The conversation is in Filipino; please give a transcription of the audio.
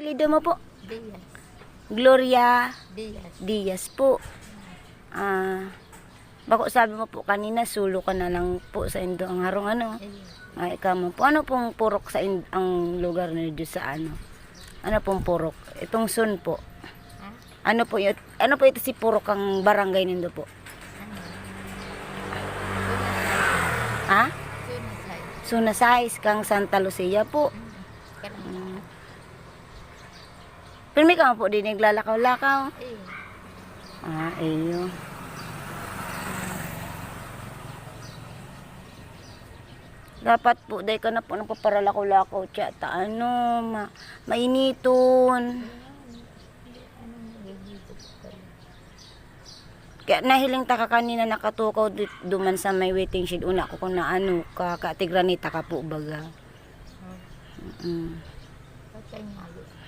Lido mo po? Diaz. Gloria Diaz. Diaz po. Bako sabi mo po kanina, sulo ka na lang po sa Indo ang harong ano. Ay, ikaw mo po. Ano pong purok sa ang lugar niyo sa ano? Ano pong purok? Itong sun po. Ano po yun? Ano po ito si purok ang barangay nindo po? Ha? Sunasay. Sunasay kang Santa Lucia po. Karang. Pero may ka po din naglalakaw-lakaw. Iyo. Dapat po, dahil ka na po nagpaparalakaw-lakaw, tiyata, mainiton. Kaya nahiling ta ka kanina nakatukaw duman sa may waiting shed. Una ko kung naano ka, katigranita ka po baga.